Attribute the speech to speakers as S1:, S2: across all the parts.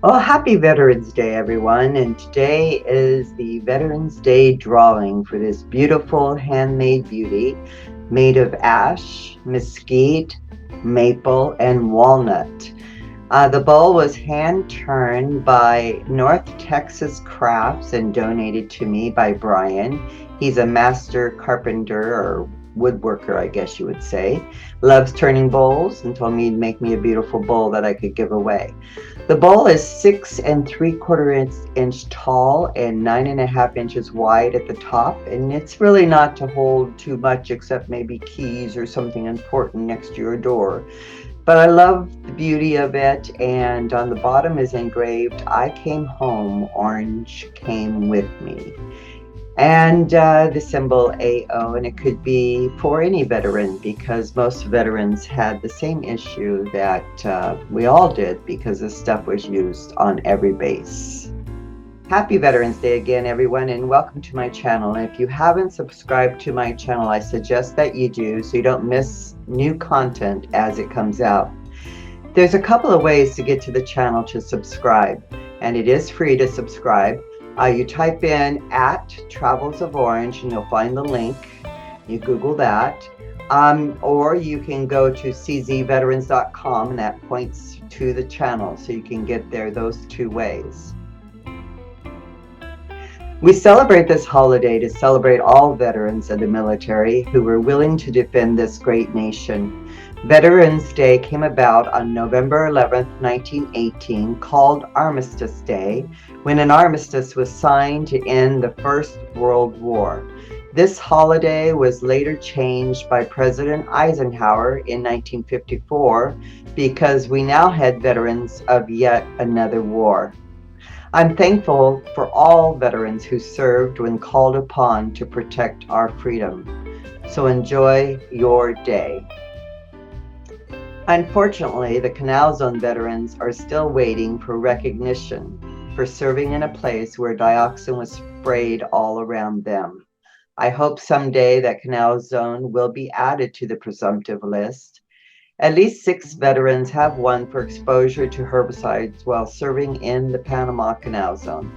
S1: Well, happy Veterans Day, everyone. And today is the Veterans Day drawing for this beautiful handmade beauty made of ash, mesquite, maple, and walnut. The bowl was hand turned by North Texas Crafts and donated to me by Brian. He's a master carpenter or woodworker, I guess you would say. Loves turning bowls and told me he'd make me a beautiful bowl that I could give away. The bowl is 6 3/4 inch tall and 9.5 inches wide at the top, and it's really not to hold too much except maybe keys or something important next to your door. But I love the beauty of it, and on the bottom is engraved, I came home, orange came with me. And the symbol AO, and it could be for any veteran because most veterans had the same issue that we all did because this stuff was used on every base. Happy Veterans Day again, everyone, and welcome to my channel. And if you haven't subscribed to my channel, I suggest that you do so you don't miss new content as it comes out. There's a couple of ways to get to the channel to subscribe, and it is free to subscribe. You type in at Travels of Orange and you'll find the link. You Google that. Or you can go to czveterans.com and that points to the channel, so you can get there those two ways. We celebrate this holiday to celebrate all veterans of the military who were willing to defend this great nation. Veterans Day came about on November 11th, 1918, called Armistice Day, when an armistice was signed to end the First World War. This holiday was later changed by President Eisenhower in 1954 because we now had veterans of yet another war. I'm thankful for all veterans who served when called upon to protect our freedom. So enjoy your day. Unfortunately, the Canal Zone veterans are still waiting for recognition for serving in a place where dioxin was sprayed all around them. I hope someday that Canal Zone will be added to the presumptive list. At least 6 veterans have won for exposure to herbicides while serving in the Panama Canal Zone.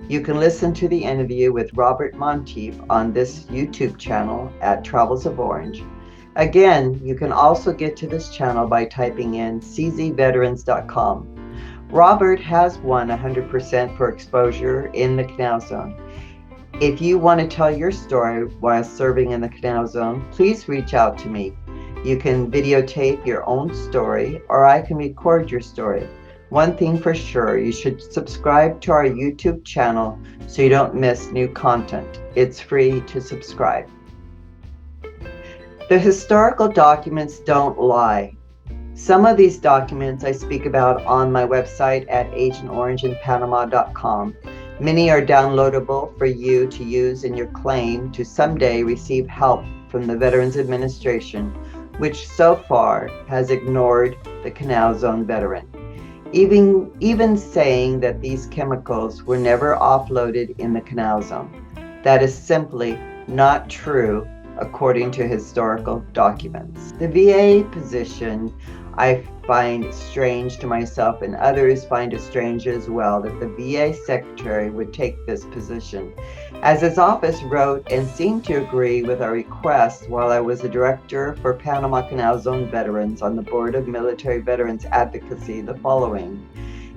S1: You can listen to the interview with Robert Monteith on this YouTube channel at Travels of Orange. Again, you can also get to this channel by typing in czveterans.com. Robert has won 100% for exposure in the Canal Zone. If you want to tell your story while serving in the Canal Zone, please reach out to me. You can videotape your own story, or I can record your story. One thing for sure, you should subscribe to our YouTube channel so you don't miss new content. It's free to subscribe. The historical documents don't lie. Some of these documents I speak about on my website at agentorangeandpanama.com. Many are downloadable for you to use in your claim to someday receive help from the Veterans Administration, which so far has ignored the Canal Zone veteran. Even saying that these chemicals were never offloaded in the Canal Zone. That is simply not true according to historical documents. The VA position I find strange to myself, and others find it strange as well, that the VA secretary would take this position, as his office wrote and seemed to agree with our request while I was a director for Panama Canal Zone veterans on the Board of Military Veterans Advocacy the following.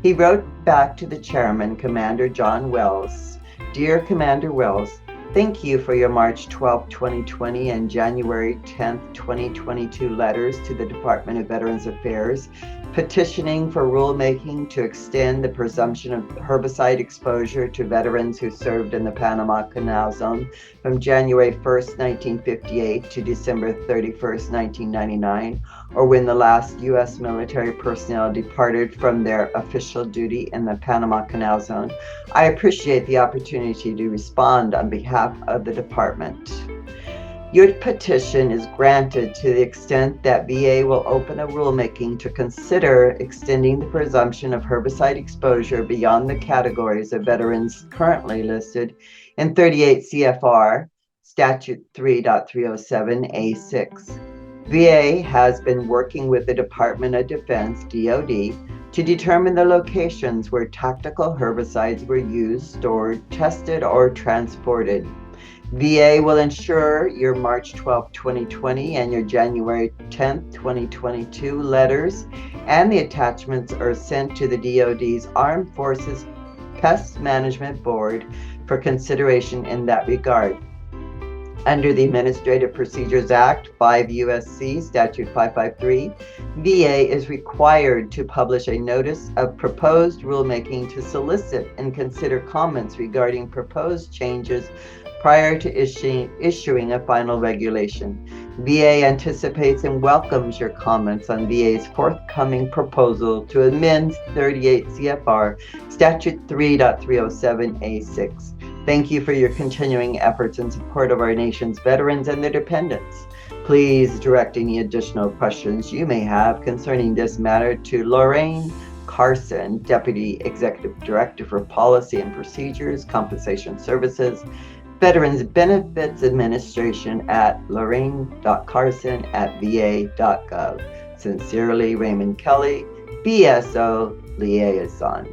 S1: He wrote back to the chairman, Commander John Wells, "Dear Commander Wells, thank you for your March 12, 2020 and January 10, 2022 letters to the Department of Veterans Affairs petitioning for rulemaking to extend the presumption of herbicide exposure to veterans who served in the Panama Canal Zone from January 1st, 1958 to December 31st, 1999, or when the last U.S. military personnel departed from their official duty in the Panama Canal Zone. I appreciate the opportunity to respond on behalf of the department. Your petition is granted to the extent that VA will open a rulemaking to consider extending the presumption of herbicide exposure beyond the categories of veterans currently listed in 38 CFR Statute 3.307A6. VA has been working with the Department of Defense, DoD, to determine the locations where tactical herbicides were used, stored, tested, or transported. VA will ensure your March 12, 2020 and your January 10, 2022 letters and the attachments are sent to the DoD's Armed Forces Pest Management Board for consideration in that regard. Under the Administrative Procedures Act 5 USC Statute 553, VA is required to publish a notice of proposed rulemaking to solicit and consider comments regarding proposed changes prior to issuing a final regulation. VA anticipates and welcomes your comments on VA's forthcoming proposal to amend 38 CFR Statute 3.307A6. Thank you for your continuing efforts in support of our nation's veterans and their dependents. Please direct any additional questions you may have concerning this matter to Lorraine Carson, Deputy Executive Director for Policy and Procedures, Compensation Services, Veterans Benefits Administration at lorraine.carson@va.gov. Sincerely, Raymond Kelly, BSO Liaison.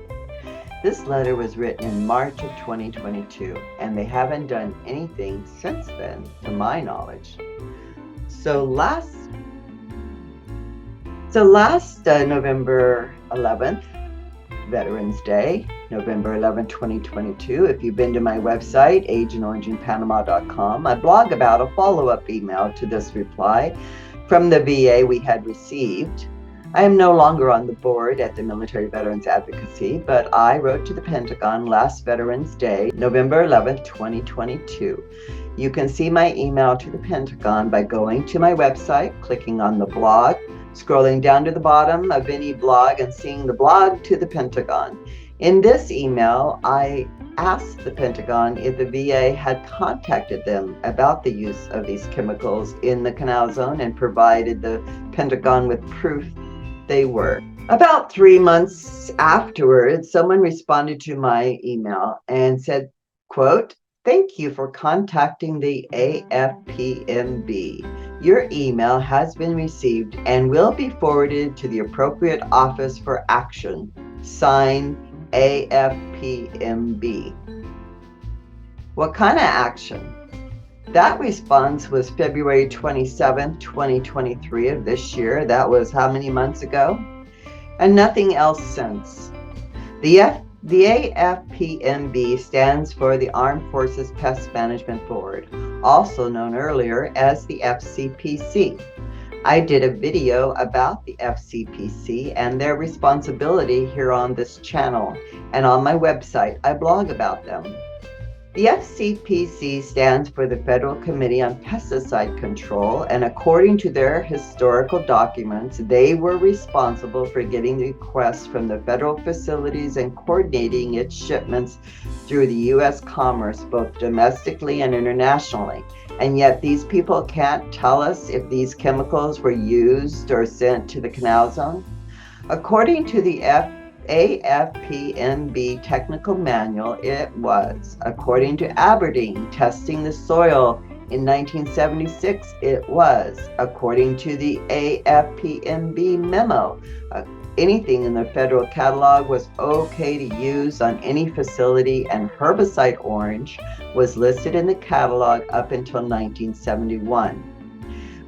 S1: This letter was written in March of 2022, and they haven't done anything since then, to my knowledge. So last November 11th, Veterans Day, November 11, 2022. If you've been to my website, agentorangeandpanama.com, I blog about a follow-up email to this reply from the VA we had received. I am no longer on the board at the Military Veterans Advocacy, but I wrote to the Pentagon last Veterans Day, November 11, 2022. You can see my email to the Pentagon by going to my website, clicking on the blog, scrolling down to the bottom of any blog and seeing the blog to the Pentagon. In this email, I asked the Pentagon if the VA had contacted them about the use of these chemicals in the Canal Zone and provided the Pentagon with proof they were. About 3 months afterwards, someone responded to my email and said, quote, "Thank you for contacting the AFPMB. Your email has been received and will be forwarded to the appropriate office for action. Signed, AFPMB." What kind of action? That response was February 27th, 2023 of this year. That was how many months ago? And nothing else since. The AFPMB stands for the Armed Forces Pest Management Board, also known earlier as the FCPC. I did a video about the FCPC and their responsibility here on this channel, and on my website I blog about them. The FCPC stands for the Federal Committee on Pesticide Control, and according to their historical documents, they were responsible for getting requests from the federal facilities and coordinating its shipments through the U.S. commerce, both domestically and internationally. And yet these people can't tell us if these chemicals were used or sent to the Canal Zone. According to the AFPMB technical manual, it was. According to Aberdeen, testing the soil in 1976, it was. According to the AFPMB memo, anything in the federal catalog was okay to use on any facility, and herbicide orange was listed in the catalog up until 1971.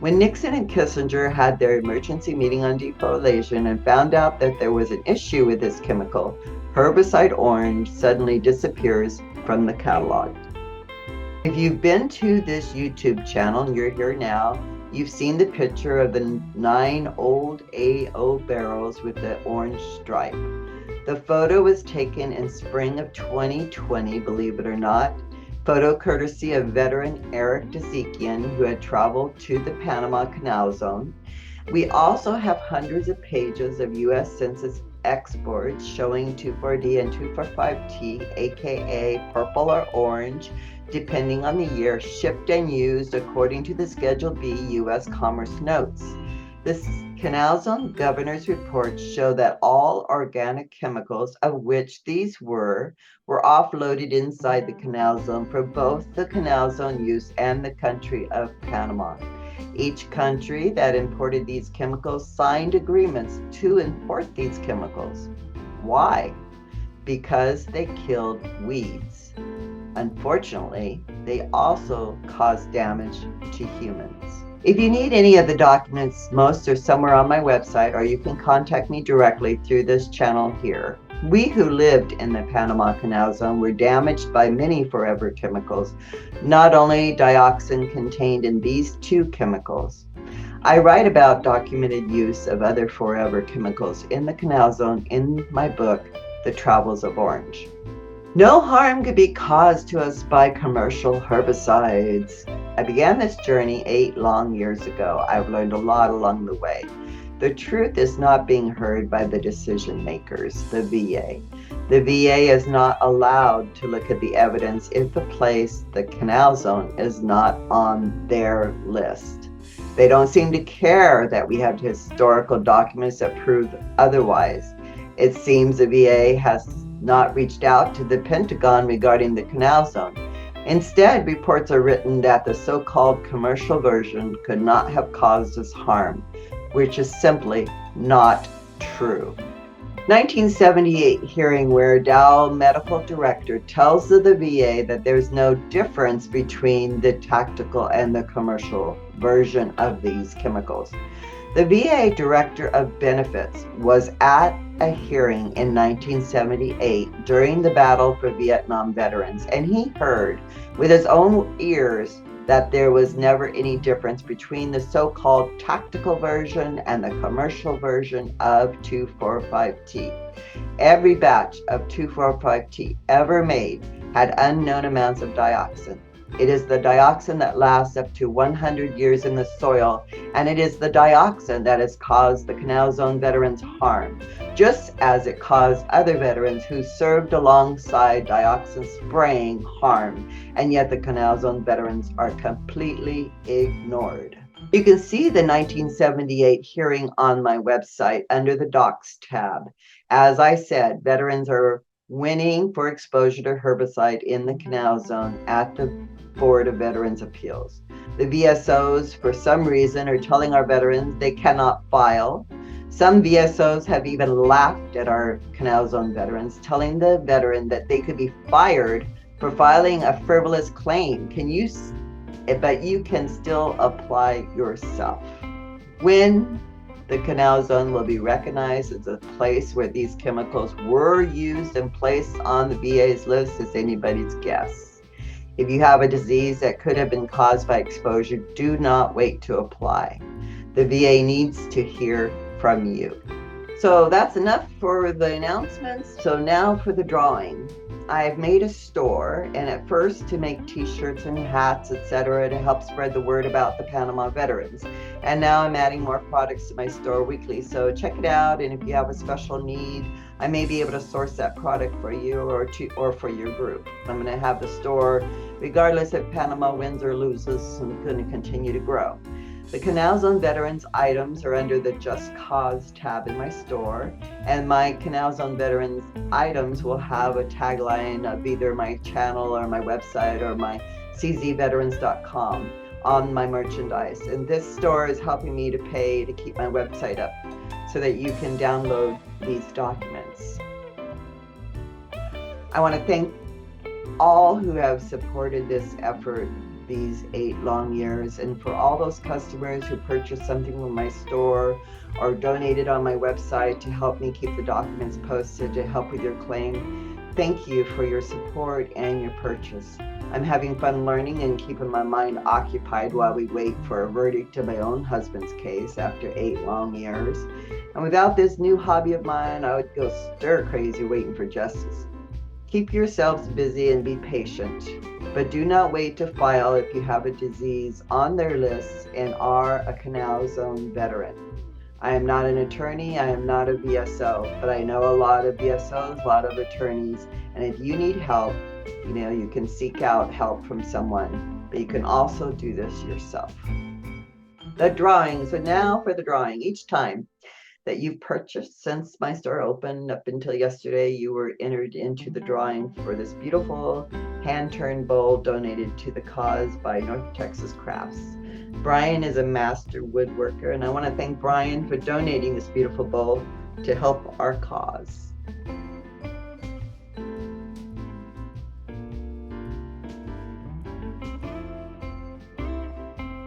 S1: When Nixon and Kissinger had their emergency meeting on defoliation and found out that there was an issue with this chemical, herbicide orange suddenly disappears from the catalog. If you've been to this YouTube channel and you're here now, you've seen the picture of the 9 old AO barrels with the orange stripe. The photo was taken in spring of 2020, believe it or not. Photo courtesy of veteran Eric Dezekian, who had traveled to the Panama Canal Zone. We also have hundreds of pages of U.S. Census exports showing 2,4-D and 2,4-5-T, aka purple or orange, depending on the year, shipped and used according to the Schedule B U.S. Commerce Notes. This Canal Zone Governor's reports show that all organic chemicals, of which these were offloaded inside the Canal Zone for both the Canal Zone use and the country of Panama. Each country that imported these chemicals signed agreements to import these chemicals. Why? Because they killed weeds. Unfortunately, they also cause damage to humans. If you need any of the documents, most are somewhere on my website, or you can contact me directly through this channel here. We who lived in the Panama Canal Zone were damaged by many forever chemicals, not only dioxin contained in these two chemicals. I write about documented use of other forever chemicals in the Canal Zone in my book, The Travels of Orange. No harm could be caused to us by commercial herbicides. I began this journey 8 long years ago. I've learned a lot along the way. The truth is not being heard by the decision makers, the VA. The VA is not allowed to look at the evidence if the place, the Canal Zone, is not on their list. They don't seem to care that we have historical documents that prove otherwise. It seems the VA has not reached out to the Pentagon regarding the Canal Zone. Instead, reports are written that the so-called commercial version could not have caused us harm, which is simply not true. 1978 hearing where Dow medical director tells the VA that there's no difference between the tactical and the commercial version of these chemicals. The VA Director of Benefits was at a hearing in 1978 during the battle for Vietnam veterans, and he heard with his own ears that there was never any difference between the so-called tactical version and the commercial version of 2,4,5-T. Every batch of 2,4,5-T ever made had unknown amounts of dioxin. It is the dioxin that lasts up to 100 years in the soil, and it is the dioxin that has caused the Canal Zone veterans harm, just as it caused other veterans who served alongside dioxin spraying harm, and yet the Canal Zone veterans are completely ignored. You can see the 1978 hearing on my website under the Docs tab. As I said, veterans are winning for exposure to herbicide in the Canal Zone at the Board of Veterans Appeals. The VSOs, for some reason, are telling our veterans they cannot file. Some VSOs have even laughed at our Canal Zone veterans, telling the veteran that they could be fired for filing a frivolous claim. But you can still apply yourself. When the Canal Zone will be recognized as a place where these chemicals were used and placed on the VA's list is anybody's guess. If you have a disease that could have been caused by exposure, do not wait to apply. The VA needs to hear from you. So that's enough for the announcements. So now for the drawing. I have made a store, and at first to make t-shirts and hats, etc., to help spread the word about the Panama veterans. And now I'm adding more products to my store weekly. So check it out, and if you have a special need, I may be able to source that product for you or for your group. I'm going to have the store, regardless if Panama wins or loses, I'm going to continue to grow. The Canal Zone Veterans items are under the Just Cause tab in my store, and my Canal Zone Veterans items will have a tagline of either my channel or my website or my czveterans.com on my merchandise. And this store is helping me to pay to keep my website up so that you can download these documents. I want to thank all who have supported this effort these 8 long years, and for all those customers who purchased something from my store or donated on my website to help me keep the documents posted to help with your claim. Thank you for your support and your purchase. I'm having fun learning and keeping my mind occupied while we wait for a verdict in my own husband's case after 8 long years. And without this new hobby of mine, I would go stir crazy waiting for justice. Keep yourselves busy and be patient, but do not wait to file if you have a disease on their lists and are a Canal Zone veteran. I am not an attorney, I am not a VSO, but I know a lot of VSOs, a lot of attorneys, and if you need help, you can seek out help from someone, but you can also do this yourself. The drawing. So now for the drawing. Each time that you've purchased since my store opened up until yesterday, you were entered into the drawing for this beautiful hand-turned bowl donated to the cause by North Texas Crafts. Brian is a master woodworker, and I want to thank Brian for donating this beautiful bowl to help our cause.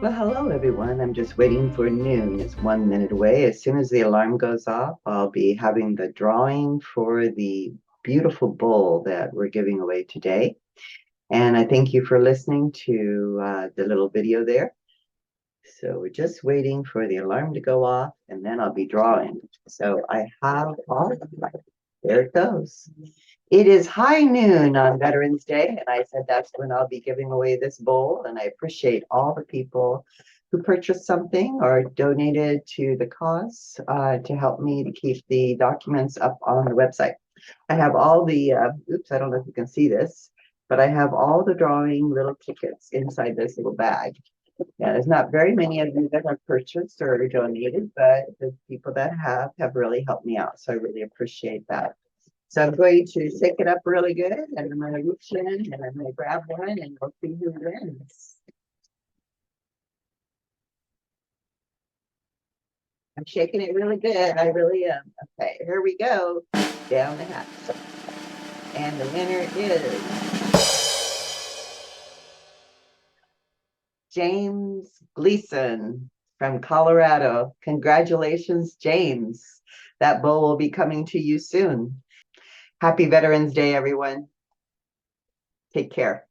S1: Well, hello everyone. I'm just waiting for noon. It's 1 minute away. As soon as the alarm goes off, I'll be having the drawing for the beautiful bowl that we're giving away today. And I thank you for listening to the little video there. So we're just waiting for the alarm to go off, and then I'll be drawing. So I have all, there it goes. It is high noon on Veterans Day, and I said that's when I'll be giving away this bowl. And I appreciate all the people who purchased something or donated to the cause to help me to keep the documents up on the website. I have all the, oops, I don't know if you can see this, but I have all the drawing little tickets inside this little bag. Yeah, there's not very many of you that have purchased or donated, but the people that have really helped me out. So I really appreciate that. So I'm going to shake it up really good, and I'm going to reach in and I'm going to grab one and we'll see who wins. I'm shaking it really good. I really am. Okay, here we go. Down the hatch. And the winner is James Gleason from Colorado. Congratulations, James. That bowl will be coming to you soon. Happy Veterans Day, everyone. Take care.